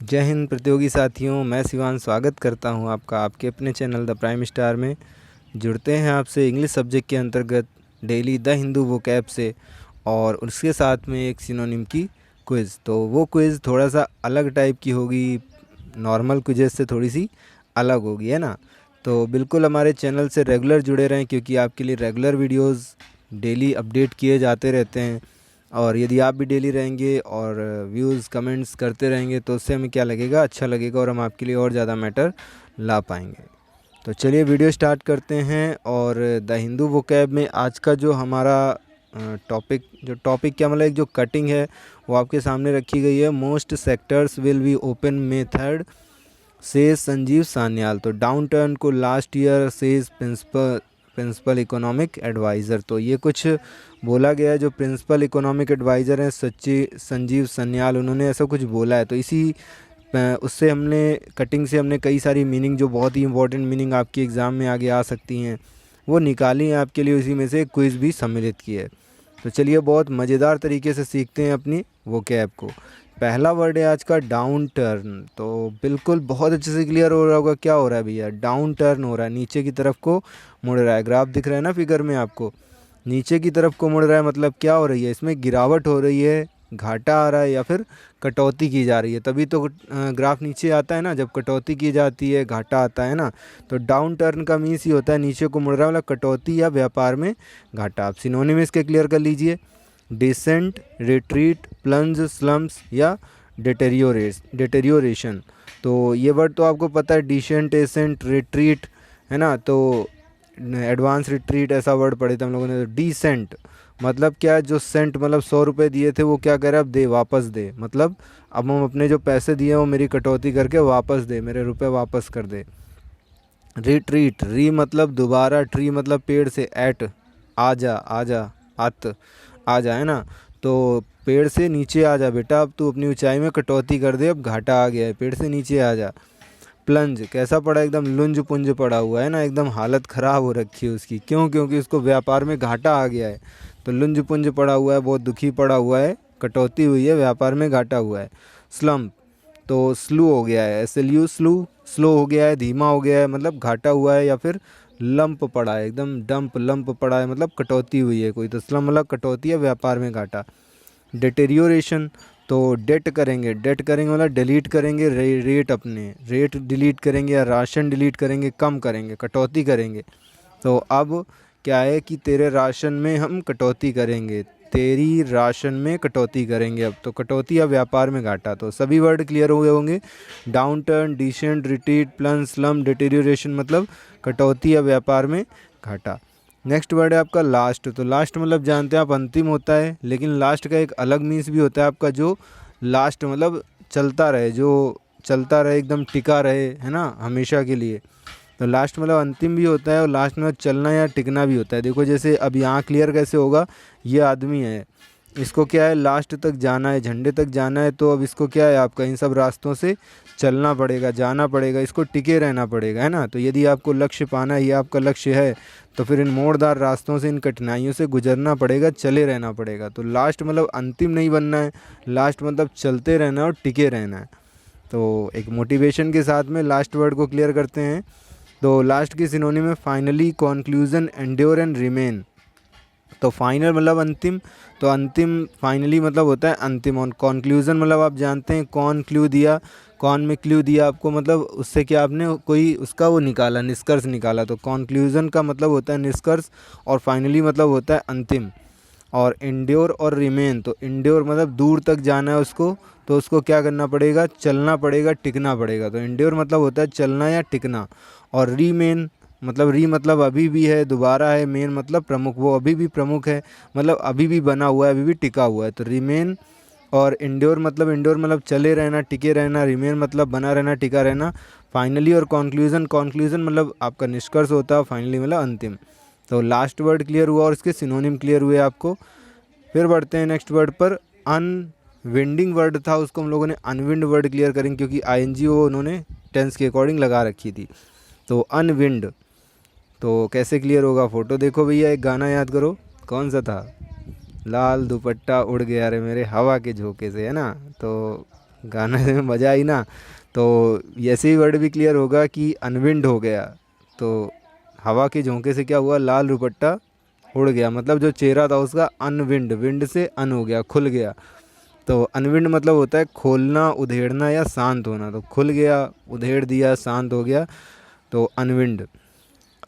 जय हिंद प्रतियोगी साथियों, मैं शिवान स्वागत करता हूं आपका आपके अपने चैनल द प्राइम स्टार में। जुड़ते हैं आपसे इंग्लिश सब्जेक्ट के अंतर्गत डेली द हिंदू वोकैब से और उसके साथ में एक सिनोनिम की क्विज़। तो वो क्विज़ थोड़ा सा अलग टाइप की होगी, नॉर्मल क्विज़ से थोड़ी सी अलग होगी, है ना। तो बिल्कुल हमारे चैनल से रेगुलर जुड़े रहें क्योंकि आपके लिए रेगुलर वीडियोस डेली अपडेट किए जाते रहते हैं। और यदि आप भी डेली रहेंगे और व्यूज़ कमेंट्स करते रहेंगे तो उससे हमें क्या लगेगा, अच्छा लगेगा और हम आपके लिए और ज़्यादा मैटर ला पाएंगे। तो चलिए वीडियो स्टार्ट करते हैं। और द हिंदू वोकैब में आज का जो हमारा टॉपिक क्या मतलब एक जो कटिंग है वो आपके सामने रखी गई है। Most sectors will be open method says Sanjeev Sanyal. तो डाउन टर्न को last year says principal economic adviser. तो ये कुछ बोला गया है, जो प्रिंसिपल इकोनॉमिक एडवाइज़र हैं संजीव सान्याल, उन्होंने ऐसा कुछ बोला है। तो इसी उससे हमने कटिंग से हमने कई सारी मीनिंग, जो बहुत ही इंपॉर्टेंट मीनिंग आपके एग्ज़ाम में आगे आ सकती हैं, वो निकाली हैं आपके लिए। उसी में से क्विज़ भी सम्मिलित की है। तो चलिए बहुत मज़ेदार तरीके से सीखते हैं अपनी वोकैब को। पहला वर्ड है आज का डाउन टर्न। तो बिल्कुल बहुत अच्छे से क्लियर हो रहा होगा क्या हो रहा है भैया, डाउन टर्न हो रहा है, नीचे की तरफ को मुड़ रहा है। ग्राफ दिख रहा है ना फिगर में आपको, नीचे की तरफ को मुड़ रहा है, मतलब क्या हो रही है, इसमें गिरावट हो रही है, घाटा आ रहा है या फिर कटौती की जा रही है। तभी तो ग्राफ नीचे आता है ना, जब कटौती की जाती है घाटा आता है ना। तो डाउन टर्न का मीन्स ही होता है नीचे को मुड़ रहा है, मतलब कटौती या व्यापार में घाटा। आप सिनोनिम इसके क्लियर कर लीजिए, डिसेंट, रिट्रीट, प्लंज, स्लम्स या डिटेरियोरेशन। तो ये वर्ड तो आपको पता है, डिसेंट, एसेंट, रिट्रीट, है ना। तो एडवांस रिट्रीट ऐसा वर्ड पढ़े थे हम लोगों ने। तो डिसेंट मतलब क्या है, जो सेंट मतलब 100 रुपये दिए थे वो क्या कह रहा है, अब दे, वापस दे। मतलब अब हम अपने जो पैसे दिए वो मेरी कटौती करके वापस दे, मेरे रुपए वापस कर दे। रिट्रीट, री मतलब दोबारा, ट्री मतलब पेड़ से, एट आजा, आजा, आत आजा, है ना। तो पेड़ से नीचे आ जा बेटा, अब तू अपनी ऊंचाई में कटौती कर दे, अब घाटा आ गया है, पेड़ से नीचे आ जा। प्लंज कैसा पड़ा, एकदम लुंज पुंज पड़ा हुआ है ना, एकदम हालत ख़राब हो रखी है उसकी। क्यों? क्योंकि उसको व्यापार में घाटा आ गया है। तो लुंज पुंज पड़ा हुआ है, बहुत दुखी पड़ा हुआ है, कटौती हुई है, व्यापार में घाटा हुआ है। स्लम्प तो स्लो हो गया है, SLU स्लो, स्लो हो गया है, धीमा हो गया है, मतलब घाटा हुआ है। या फिर लंप पड़ा है, एकदम डंप लंप पड़ा है, मतलब कटौती हुई है कोई। तो स्लम मतलब कटौती है, व्यापार में घाटा। डिटेरियोरेशन तो डेट करेंगे मतलब डिलीट करेंगे, रेट अपने रेट डिलीट करेंगे या राशन डिलीट करेंगे, कम करेंगे, कटौती करेंगे। तो अब क्या है कि तेरे राशन में हम कटौती करेंगे, तेरी राशन में कटौती करेंगे। अब तो कटौती या व्यापार में घाटा। तो सभी वर्ड क्लियर हो गए होंगे। Downturn, descent, retreat, plunge, slump, deterioration मतलब कटौती या व्यापार में घाटा। नेक्स्ट वर्ड है आपका लास्ट। तो लास्ट मतलब जानते हैं आप, अंतिम होता है, लेकिन लास्ट का एक अलग मीन्स भी होता है आपका, जो लास्ट मतलब चलता रहे, जो चलता रहे, एकदम टिका रहे, है ना, हमेशा के लिए। तो लास्ट मतलब अंतिम भी होता है और लास्ट मतलब चलना या टिकना भी होता है। देखो जैसे अब यहाँ क्लियर कैसे होगा, ये आदमी है, इसको क्या है, लास्ट तक जाना है, झंडे तक जाना है। तो अब इसको क्या है, आपका इन सब रास्तों से चलना पड़ेगा, जाना पड़ेगा, इसको टिके रहना पड़ेगा, है ना। तो यदि आपको लक्ष्य पाना है, ये आपका लक्ष्य है, तो फिर इन मोड़दार रास्तों से, इन कठिनाइयों से गुजरना पड़ेगा, चले रहना पड़ेगा। तो लास्ट मतलब अंतिम नहीं बनना है, लास्ट मतलब चलते रहना और टिके रहना है। तो एक मोटिवेशन के साथ में लास्ट वर्ड को क्लियर करते हैं। तो लास्ट की सिनोनिम में finally, conclusion, endure and remain. तो फाइनल मतलब अंतिम, तो अंतिम फाइनली मतलब होता है अंतिम। और कॉन्क्लूज़न मतलब आप जानते हैं, कौन क्लू दिया, कौन में क्लू दिया आपको, मतलब उससे क्या आपने कोई उसका वो निकाला, निष्कर्ष निकाला। तो कॉन्क्लूज़न का मतलब होता है निष्कर्ष, और फाइनली मतलब होता है अंतिम। और इंड्योर और रिमेन, तो इंड्योर मतलब दूर तक जाना है उसको, तो उसको क्या करना पड़ेगा, चलना पड़ेगा, टिकना पड़ेगा। तो इंड्योर मतलब होता है चलना या टिकना। और रीमेन मतलब री मतलब अभी भी है, दोबारा है, मेन मतलब प्रमुख, वो अभी भी प्रमुख है, मतलब अभी भी बना हुआ है, अभी भी टिका हुआ है। तो रिमेन और इंड्योर मतलब चले रहना, टिके रहना, रिमेन मतलब बना रहना, टिका रहना। फाइनली और कॉन्क्लूज़न मतलब आपका निष्कर्ष होता है, फाइनली मतलब अंतिम। तो लास्ट वर्ड क्लियर हुआ और इसके सिनोनिम क्लियर हुए आपको। फिर बढ़ते हैं नेक्स्ट वर्ड पर। अनविंडिंग वर्ड था, उसको हम लोगों ने अनविंड वर्ड क्लियर करेंगे, क्योंकि ING वो उन्होंने टेंस के अकॉर्डिंग लगा रखी थी। तो अनविंड तो कैसे क्लियर होगा, फ़ोटो देखो भैया, एक गाना याद करो, कौन सा था, लाल दुपट्टा उड़ गया रे मेरे हवा के झोंके से, है ना। तो गाने में मज़ा आई ना। तो ऐसे ही वर्ड भी क्लियर होगा कि अनविंड हो गया, तो हवा के झोंके से क्या हुआ, लाल दुपट्टा उड़ गया, मतलब जो चेहरा था उसका अनविंड, विंड से अन हो गया, खुल गया। तो अनविंड मतलब होता है खोलना, उधेड़ना या शांत होना। तो खुल गया, उधेड़ दिया, शांत हो गया, तो अनविंड।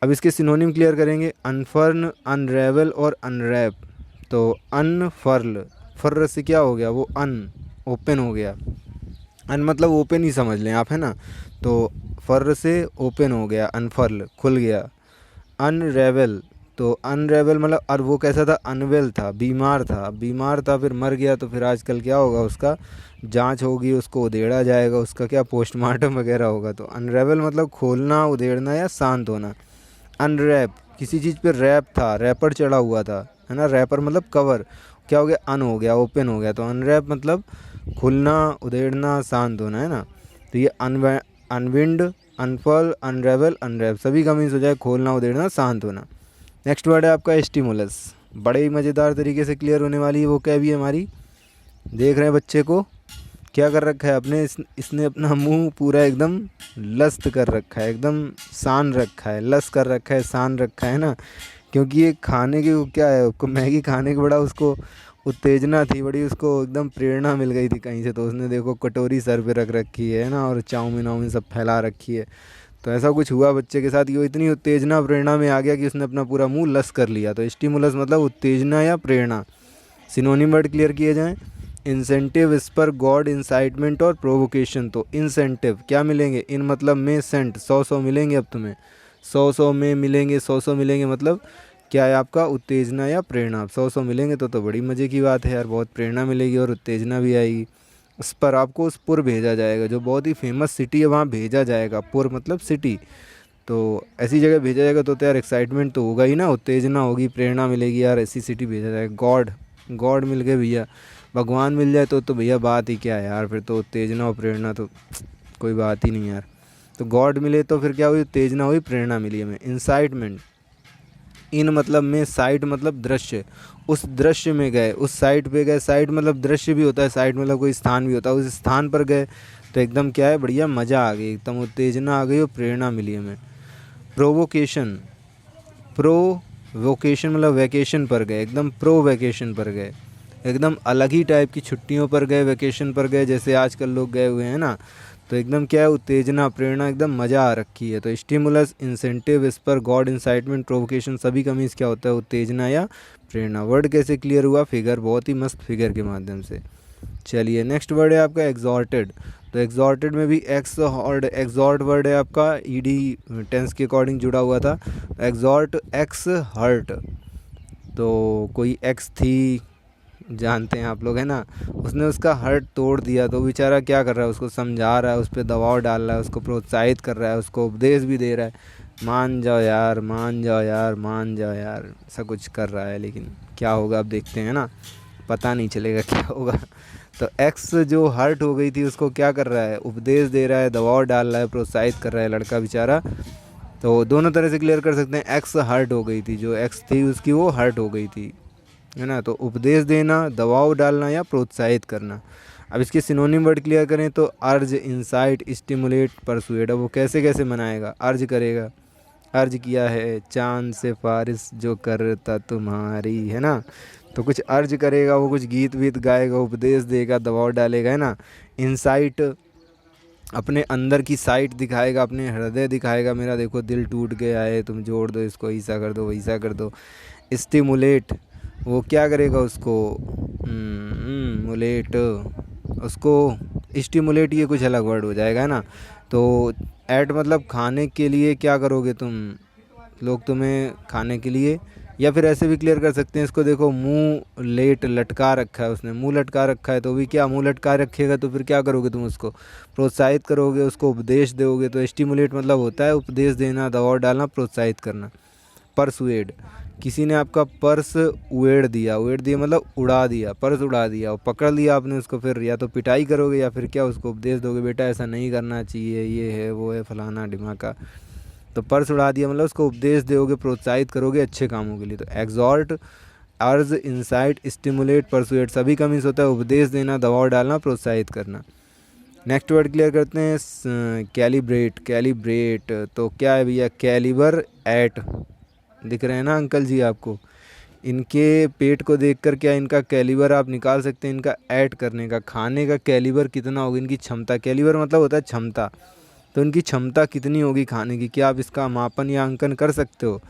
अब इसके सिनोनिम क्लियर करेंगे, अनफर्न, अनरेवल और अनरैप। तो अनफर्ल, फर्र से क्या हो गया, वो अन, ओपन हो गया। अन मतलब ओपन ही समझ लें आप, है ना। तो फर्र से ओपन हो गया, अनफर्ल, खुल गया। अनरेवल, तो अनरेवल मतलब, और वो कैसा था, अनवेल था, बीमार था, बीमार था फिर मर गया, तो फिर आजकल क्या होगा, उसका जांच होगी, उसको उधेड़ा जाएगा, उसका क्या पोस्टमार्टम वगैरह होगा। तो अनरेवल मतलब खोलना, उधेड़ना या शांत होना। अनरैप, किसी चीज़ पे रैप था, रैपर चढ़ा हुआ था, है ना, रैपर मतलब कवर, क्या हो गया, अन हो गया, ओपन हो गया। तो अनरैप मतलब खुलना, उधेड़ना, शांत होना, है ना। तो ये अनविंड, अनफर्ल, अनरेवल, अनरैप सभी का मीन्स हो जाए खोलना, उधेड़ना, शांत होना। नेक्स्ट वर्ड है आपका स्टिमुलस, बड़े ही मज़ेदार तरीके से क्लियर होने वाली है वो क्या भी है हमारी। देख रहे हैं बच्चे को क्या कर रखा है अपने, इसने अपना मुंह पूरा एकदम लस्त कर रखा है, एकदम सान रखा है, लस कर रखा है, सान रखा है ना। क्योंकि ये खाने की, वो क्या है, उसको मैगी खाने की बड़ा उसको उत्तेजना थी, बड़ी उसको एकदम प्रेरणा मिल गई थी कहीं से, तो उसने देखो कटोरी सर पे रख रखी है ना, और चाउमीन वाउमीन सब फैला रखी है। तो ऐसा कुछ हुआ बच्चे के साथ कि वो इतनी उत्तेजना प्रेरणा में आ गया कि उसने अपना पूरा मुंह लस कर लिया। तो स्टिमुलस मतलब उत्तेजना या प्रेरणा। सिनोनिम वर्ड क्लियर किए जाएं, इंसेंटिव, स्पर, गॉड, इंसाइटमेंट और प्रोवोकेशन। तो इंसेंटिव क्या मिलेंगे, इन मतलब में, सेंट, 100 मिलेंगे अब तुम्हें, 100 में मिलेंगे, 100 मिलेंगे, मतलब क्या है आपका, उत्तेजना या प्रेरणा। 100 मिलेंगे तो बड़ी मज़े की बात है यार, बहुत प्रेरणा मिलेगी और उत्तेजना भी आएगी। उस पर आपको उस पुर भेजा जाएगा, जो बहुत ही फेमस सिटी है वहाँ भेजा जाएगा, पुर मतलब सिटी। तो ऐसी जगह भेजा जाएगा तो यार एक्साइटमेंट तो होगा ही ना, उत्तेजना होगी, प्रेरणा मिलेगी यार, ऐसी सिटी भेजा जाएगा। गॉड, गॉड मिल गए भैया, भगवान मिल जाए तो भैया बात ही क्या है यार, फिर तो उत्तेजना और प्रेरणा तो कोई बात ही नहीं यार। तो गॉड मिले तो फिर क्या हुई, उत्तेजना हुई, प्रेरणा मिली हमें। इंसाइटमेंट, इन मतलब में, साइट मतलब दृश्य, उस दृश्य में गए, उस साइट पे गए, साइट मतलब दृश्य भी होता है, साइट मतलब कोई स्थान भी होता है, उस स्थान पर गए तो एकदम क्या है, बढ़िया मज़ा आ गई, एकदम उत्तेजना आ गई और प्रेरणा मिली हमें। प्रोवोकेशन, प्रोवोकेशन मतलब वैकेशन पर गए, एकदम प्रो वैकेशन पर गए, एकदम अलग ही टाइप की छुट्टियों पर गए, वैकेशन पर गए, जैसे आजकल लोग गए हुए हैं ना। तो एकदम क्या है, उत्तेजना, प्रेरणा, एकदम मज़ा आ रखी है। तो stimulus, incentive, spur, goad, incitement, provocation सभी का मीन्स क्या होता है, उत्तेजना या प्रेरणा। वर्ड कैसे क्लियर हुआ, फिगर, बहुत ही मस्त फिगर के माध्यम से। चलिए नेक्स्ट वर्ड है आपका एग्जॉर्टेड। तो एग्जॉर्टेड में भी एक्स और एग्जॉर्ट वर्ड है आपका, ईडी टेंस के अकॉर्डिंग जुड़ा हुआ था। एग्जॉर्ट, एक्स हर्ट, तो कोई एक्स थी, जानते हैं आप लोग, है ना, उसने उसका हर्ट तोड़ दिया, तो बेचारा क्या कर रहा है, उसको समझा रहा है, उस पर दबाव डाल रहा है, उसको प्रोत्साहित कर रहा है, उसको उपदेश भी दे रहा है, मान जाओ यार, मान जाओ यार, मान जाओ यार, ऐसा कुछ कर रहा है। लेकिन क्या होगा अब देखते हैं ना, पता नहीं चलेगा क्या होगा। तो एक्स जो हर्ट हो गई थी उसको क्या कर रहा है, उपदेश दे रहा है, दबाव डाल रहा है, प्रोत्साहित कर रहा है लड़का बेचारा। तो दोनों तरह से क्लियर कर सकते हैं, एक्स हर्ट हो गई थी, जो एक्स थी उसकी वो हर्ट हो गई थी, है ना। तो उपदेश देना, दबाव डालना या प्रोत्साहित करना। अब इसके सिनोनिम वर्ड क्लियर करें तो अर्ज, इंसाइट, स्टिमुलेट, परसुएड। अब वो कैसे कैसे मनाएगा, अर्ज करेगा, अर्ज किया है चांद से फारिश जो करता तुम्हारी, है ना। तो कुछ अर्ज करेगा, वो कुछ गीत वीत गाएगा, उपदेश देगा, दबाव डालेगा, है ना। इंसाइट, अपने अंदर की साइट दिखाएगा, अपने हृदय दिखाएगा, मेरा देखो दिल टूट गया है, तुम जोड़ दो इसको, ऐसा कर दो, वैसा कर दो। स्टिमुलेट, वो क्या करेगा उसको, मुलेट, उसको स्टिमुलेट, ये कुछ अलग वर्ड हो जाएगा, है ना। तो ऐट मतलब खाने के लिए क्या करोगे तुम, लोग तुम्हें खाने के लिए, या फिर ऐसे भी क्लियर कर सकते हैं इसको, देखो मुंह लेट, लटका रखा है उसने, मुंह लटका रखा है, तो भी क्या, मुंह लटका रखेगा तो फिर क्या करोगे तुम, उसको प्रोत्साहित करोगे, उसको उपदेश दोगे। तो स्टिमुलेट मतलब होता है उपदेश देना, दबाव डालना, प्रोत्साहित करना। परसुएड, किसी ने आपका पर्स उड़ेड़ दिया, उड़ेड़ दिया मतलब उड़ा दिया, पर्स उड़ा दिया, और पकड़ लिया आपने उसको, फिर या तो पिटाई करोगे या फिर क्या, उसको उपदेश दोगे, बेटा ऐसा नहीं करना चाहिए, ये है वो है फलाना ढिमाका। तो पर्स उड़ा दिया मतलब उसको उपदेश दोगे, प्रोत्साहित करोगे अच्छे कामों के लिए। तो एग्जॉर्ट, अर्ज, इंसाइट, स्टिमुलेट, परसुएट सभी का मीन्स होता है उपदेश देना, दबाव डालना, प्रोत्साहित करना। नेक्स्ट वर्ड क्लियर करते हैं, कैलिब्रेट। कैलिब्रेट तो क्या है भैया, कैलिबर एट, दिख रहे हैं ना अंकल जी आपको, इनके पेट को देखकर क्या इनका कैलिबर आप निकाल सकते हैं, इनका ऐड करने का, खाने का कैलिबर कितना होगा, इनकी क्षमता। कैलिबर मतलब होता है क्षमता, तो इनकी क्षमता कितनी होगी खाने की, क्या आप इसका मापन या अंकन कर सकते हो?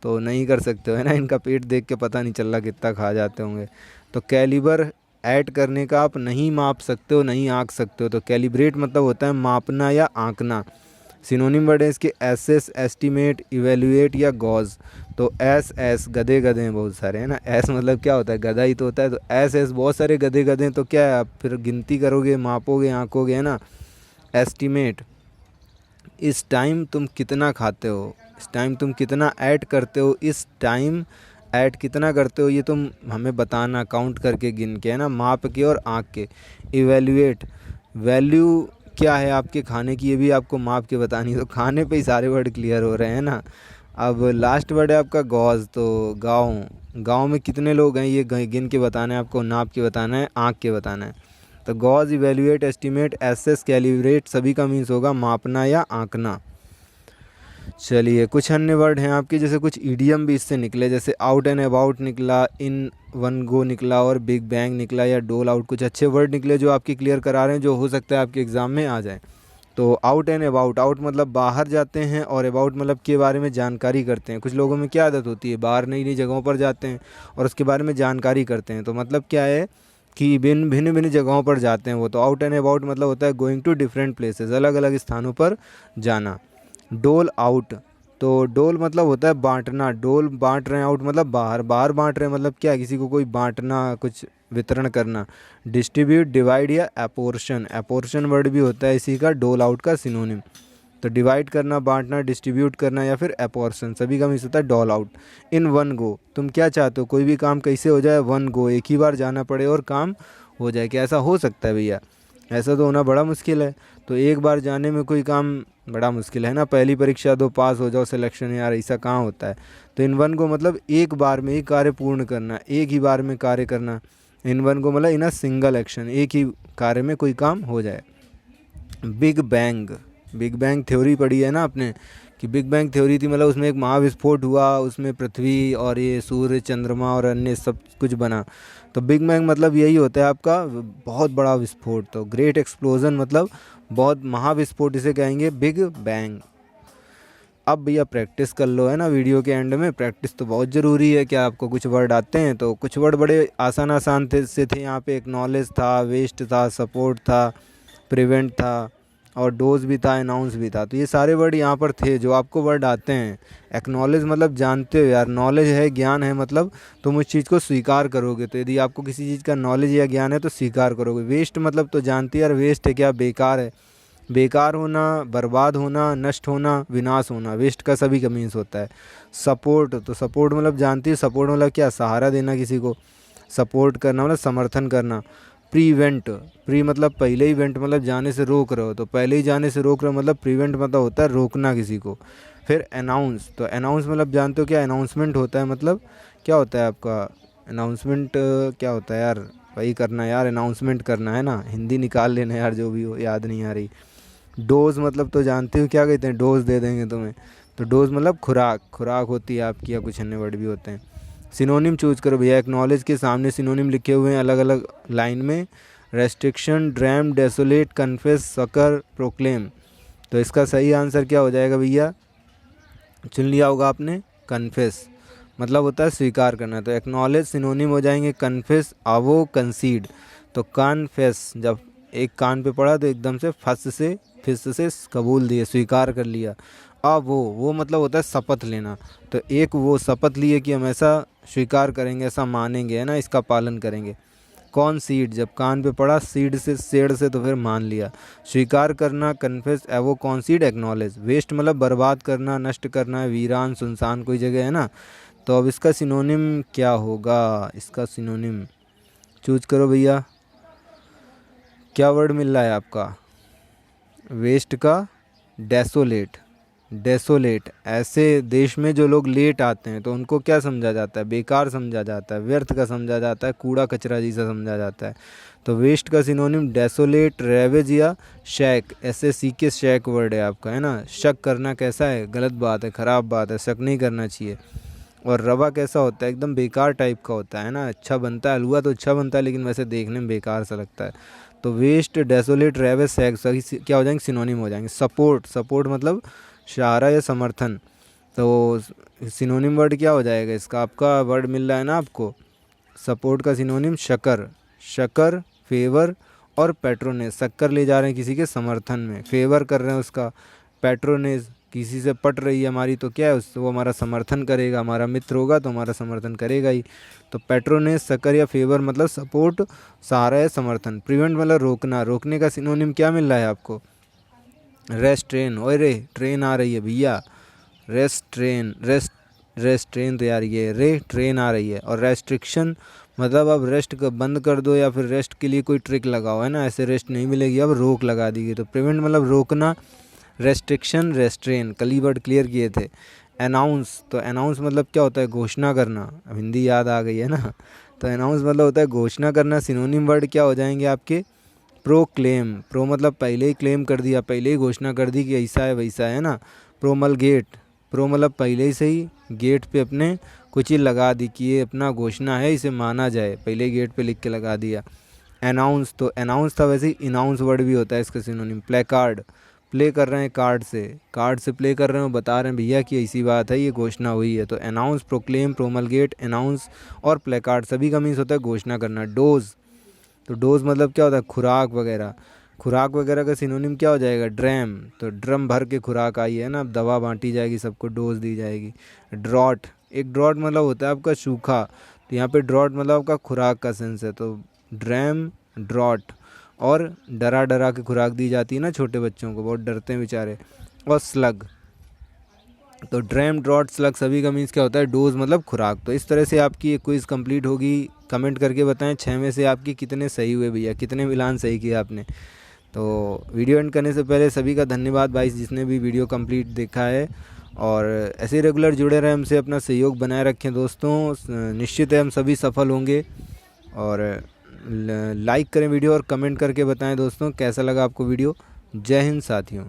तो नहीं कर सकते हो, है ना, इनका पेट देख के पता नहीं चल रहा कितना खा जाते होंगे। तो कैलिबर ऐड करने का आप नहीं माप सकते हो, नहीं आँक सकते हो। तो कैलिब्रेट मतलब होता है मापना या आँकना। सिनोनिम वर्ड है इसके एसेस, एस्टिमेट, इवेल्युएट या गॉज। तो एस गधे गधे हैं बहुत सारे, है ना, एस मतलब क्या होता है, गधा ही तो होता है। तो एस बहुत सारे गधे गधे हैं, तो क्या है, आप फिर गिनती करोगे, मापोगे, आँकोगे, है ना। एस्टिमेट, इस टाइम तुम कितना खाते हो, इस टाइम तुम कितना ऐड करते हो, इस टाइम ऐड कितना करते हो, ये तुम हमें बताना काउंट करके, गिन के, है ना, माप के और आँक के। इवेल्युएट, वैल्यू क्या है आपके खाने की, ये भी आपको माप के बतानी है। तो खाने पे ही सारे वर्ड क्लियर हो रहे हैं ना। अब लास्ट वर्ड है आपका गॉज। तो गाँव, गाँव में कितने लोग हैं ये गिन के बताना है आपको, नाप के बताना है, आँक के बताना है। तो gauge, evaluate, estimate, assess, calibrate सभी का मीन्स होगा मापना या आंकना। चलिए कुछ अन्य वर्ड हैं आपके, जैसे कुछ ईडियम भी इससे निकले, जैसे आउट एंड अबाउट निकला, इन वन गो निकला और बिग बैंग निकला या डोल आउट। कुछ अच्छे वर्ड निकले जो आपकी क्लियर करा रहे हैं, जो हो सकता है आपके एग्ज़ाम में आ जाए। तो आउट एंड अबाउट, आउट मतलब बाहर जाते हैं और अबाउट मतलब के बारे में जानकारी करते हैं। कुछ लोगों में क्या आदत होती है, बाहर नई नई जगहों पर जाते हैं और उसके बारे में जानकारी करते हैं। तो मतलब क्या है कि भिन्न भिन्न जगहों पर जाते हैं वो। तो आउट एंड अबाउट मतलब होता है गोइंग टू डिफरेंट प्लेसेस, अलग अलग स्थानों पर जाना। डोल आउट, तो डोल मतलब होता है बांटना, डोल बांट रहे हैं, आउट मतलब बाहर, बाहर बांट रहे हैं मतलब क्या है, किसी को कोई बांटना, कुछ वितरण करना। डिस्ट्रीब्यूट, डिवाइड या एपोर्शन, एपोर्शन वर्ड भी होता है इसी का डोल आउट का सिनोनिम। तो डिवाइड करना, बांटना, डिस्ट्रीब्यूट करना या फिर एपोर्शन, सभी का मीन्स होता है doll out. In one go, तुम क्या चाहते हो, कोई भी काम कैसे हो जाए, वन गो, एक ही बार जाना पड़े और काम हो जाए। क्या ऐसा हो सकता है भैया? ऐसा तो होना बड़ा मुश्किल है। तो एक बार जाने में कोई काम बड़ा मुश्किल है ना, पहली परीक्षा दो पास हो जाओ सिलेक्शन, यार ऐसा कहाँ होता है। तो इन वन गो मतलब एक बार में ही कार्य पूर्ण करना, एक ही बार में कार्य करना। इन वन गो मतलब इन अ सिंगल एक्शन, एक ही कार्य में कोई काम हो जाए। Big bang, big bang theory पढ़ी है ना आपने, कि बिग बैंग थ्योरी थी मतलब उसमें एक महाविस्फोट हुआ, उसमें पृथ्वी और ये सूर्य, चंद्रमा और अन्य सब कुछ बना। तो बिग बैंग मतलब यही होता है आपका बहुत बड़ा विस्फोट। तो ग्रेट एक्सप्लोजन मतलब बहुत महाविस्फोट, इसे कहेंगे बिग बैंग। अब भैया प्रैक्टिस कर लो, है ना, वीडियो के एंड में प्रैक्टिस तो बहुत ज़रूरी है। क्या आपको कुछ वर्ड आते हैं? तो कुछ वर्ड बड़े आसान आसान थे यहाँ पे। एक्नॉलेज था, वेस्ट था, सपोर्ट था, प्रिवेंट था और डोज भी था, अनाउंस भी था। तो ये सारे वर्ड यहाँ पर थे जो आपको वर्ड आते हैं। एक्नॉलेज मतलब जानते हो यार, नॉलेज है, ज्ञान है, मतलब तुम उस चीज़ को स्वीकार करोगे। तो यदि आपको किसी चीज़ का नॉलेज या ज्ञान है तो स्वीकार करोगे। वेस्ट मतलब तो जानते हो यार, वेस्ट है क्या, बेकार है, बेकार होना, बर्बाद होना, नष्ट होना, विनाश होना, वेस्ट का सभी का मीन्स होता है। सपोर्ट, तो सपोर्ट मतलब जानती है, सपोर्ट मतलब क्या, सहारा देना किसी को, सपोर्ट करना मतलब समर्थन करना। प्रीवेंट, प्री मतलब पहले, ही वेंट मतलब जाने से रोक रहे हो, तो पहले ही जाने से रोक रहे हो मतलब प्रीवेंट मतलब होता है रोकना किसी को। फिर अनाउंस, तो अनाउंस मतलब जानते हो क्या, अनाउंसमेंट होता है, मतलब क्या होता है आपका अनाउंसमेंट, क्या होता है यार, वही करना यार, अनाउंसमेंट करना, है ना, हिंदी निकाल लेना यार, जो भी हो, याद नहीं आ रही। डोज मतलब तो जानते हो क्या कहते हैं, डोज दे देंगे तुम्हें। तो डोज मतलब खुराक, खुराक होती है आपकी, या कुछ अन्य वर्ड भी होते हैं। सिनोनिम चूज करो भैया, एक्नॉलेज के सामने सिनोनिम लिखे हुए हैं अलग अलग लाइन में। Restriction, dram, desolate, confess, sucker, proclaim. तो इसका सही आंसर क्या हो जाएगा भैया, चुन लिया होगा आपने, कन्फेस मतलब होता है स्वीकार करना। तो एक्नॉलेज सिनोनिम हो जाएंगे कन्फेस, आवो, कंसीड। तो कन्फेस जब एक कान पे पड़ा तो एकदम से फस से फिस से कबूल दिए, स्वीकार कर लिया। अब वो मतलब होता है शपथ लेना। तो एक वो शपथ लिए कि हम ऐसा स्वीकार करेंगे, ऐसा मानेंगे, है ना, इसका पालन करेंगे। कौन सीड जब कान पे पड़ा, सीड से सेड से, तो फिर मान लिया। स्वीकार करना कन्फेस, एवो कौन सीड, एक्नॉलेज। वेस्ट मतलब बर्बाद करना, नष्ट करना, वीरान, सुनसान कोई जगह, है ना। तो अब इसका सिनोनिम क्या होगा, इसका सिनोनिम चूज करो भैया। क्या वर्ड मिल रहा है आपका, वेस्ट का डेसोलेट, डेसोलेट, ऐसे देश में जो लोग लेट आते हैं तो उनको क्या समझा जाता है, बेकार समझा जाता है, व्यर्थ का समझा जाता है, कूड़ा कचरा जैसा समझा जाता है। तो वेस्ट का सिनोनिम डेसोलेट, रेवेज या शैक, ऐसे सीके शैक वर्ड है आपका, है ना। शक करना कैसा है, गलत बात है, ख़राब बात है, शक नहीं करना चाहिए। और रवा कैसा होता है, एकदम बेकार टाइप का होता है ना, अच्छा बनता है हलवा तो अच्छा बनता है लेकिन वैसे देखने में बेकार सा लगता है। तो वेस्ट, डेसोलेट, रेवेज, शैक सही क्या हो जाएंगे, सिनोनिम हो जाएंगे। सपोर्ट, सपोर्ट मतलब सहारा या समर्थन। तो सिनोनिम वर्ड क्या हो जाएगा इसका, आपका वर्ड मिल रहा है ना आपको। सपोर्ट का सिनोनिम शकर, शकर, फेवर और पैट्रोनेज। शक्कर ले जा रहे हैं किसी के समर्थन में, फेवर कर रहे हैं उसका। पैट्रोनेज, किसी से पट रही है हमारी तो क्या है, उस वो हमारा समर्थन करेगा, हमारा मित्र होगा तो हमारा समर्थन करेगा ही। तो पैट्रोनेज, शक्कर या फेवर मतलब सपोर्ट, सहारा या समर्थन। प्रिवेंट मतलब रोकना, रोकने का सिनोनिम क्या मिल रहा है आपको, रेस्ट्रेन। ओए रे ट्रेन आ रही है भैया, रेस्ट्रेन, रेस्ट ट्रेन तो यार ये रे ट्रेन आ रही है। और रेस्ट्रिक्शन मतलब अब रेस्ट बंद कर दो या फिर रेस्ट के लिए कोई ट्रिक लगाओ, है ना, ऐसे रेस्ट नहीं मिलेगी, अब रोक लगा दी गई। तो प्रिवेंट मतलब रोकना, रेस्ट्रिक्शन, रेस्ट्रेन, कल ही वर्ड क्लियर किए थे। अनाउंस, तो अनाउंस मतलब क्या होता है, घोषणा करना। अब हिंदी याद आ गई है ना। तो अनाउंस मतलब होता है घोषणा करना। सिनोनिम वर्ड क्या हो जाएंगे आपके, प्रोक्लेम, प्रो मतलब पहले ही क्लेम कर दिया, पहले ही घोषणा कर दी कि ऐसा है वैसा है ना। प्रोमलगेट, प्रो मतलब पहले ही से ही, गेट पे अपने कुछ चीज़ लगा दी कि ये अपना घोषणा है, इसे माना जाए, पहले ही गेट पे लिख के लगा दिया। अनाउंस, तो अनाउंस था वैसे ही इनाउंस वर्ड भी होता है इसका सिनोनिम। प्लेकार्ड, प्ले कर रहे हैं कार्ड से, कार्ड से प्ले कर रहे हैं, बता रहे हैं भैया कि ऐसी बात है, ये घोषणा हुई है। तो अनाउंस, प्रोक्लेम, प्रोमलगेट, अनाउंस और प्लेकार्ड सभी का मीन्स होता है घोषणा करना। डोज, तो डोज मतलब क्या होता है, खुराक वगैरह। खुराक वगैरह का सिनोनिम क्या हो जाएगा, ड्रैम, तो ड्रम भर के खुराक आई है ना, अब दवा बांटी जाएगी, सबको डोज दी जाएगी। ड्रॉट, एक ड्रॉट मतलब होता है आपका सूखा, तो यहाँ पे ड्रॉट मतलब आपका खुराक का सेंस है। तो ड्रैम, ड्रॉट। और डरा डरा के खुराक दी जाती है ना छोटे बच्चों को, बहुत डरते हैं बेचारे। और स्लग, तो ड्रैम, ड्रॉट, स्लग सभी का मीन्स क्या होता है, डोज मतलब खुराक। तो इस तरह से आपकी एक क्विज़ कंप्लीट होगी। कमेंट करके बताएं 6 में से आपकी कितने सही हुए भैया, कितने मिलान सही किए आपने। तो वीडियो एंड करने से पहले सभी का धन्यवाद भाई जिसने भी वीडियो कंप्लीट देखा है। और ऐसे रेगुलर जुड़े रहें हमसे, अपना सहयोग बनाए रखें दोस्तों, निश्चित है हम सभी सफल होंगे। और लाइक करें वीडियो और कमेंट करके बताएं दोस्तों कैसा लगा आपको वीडियो। जय हिंद साथियों।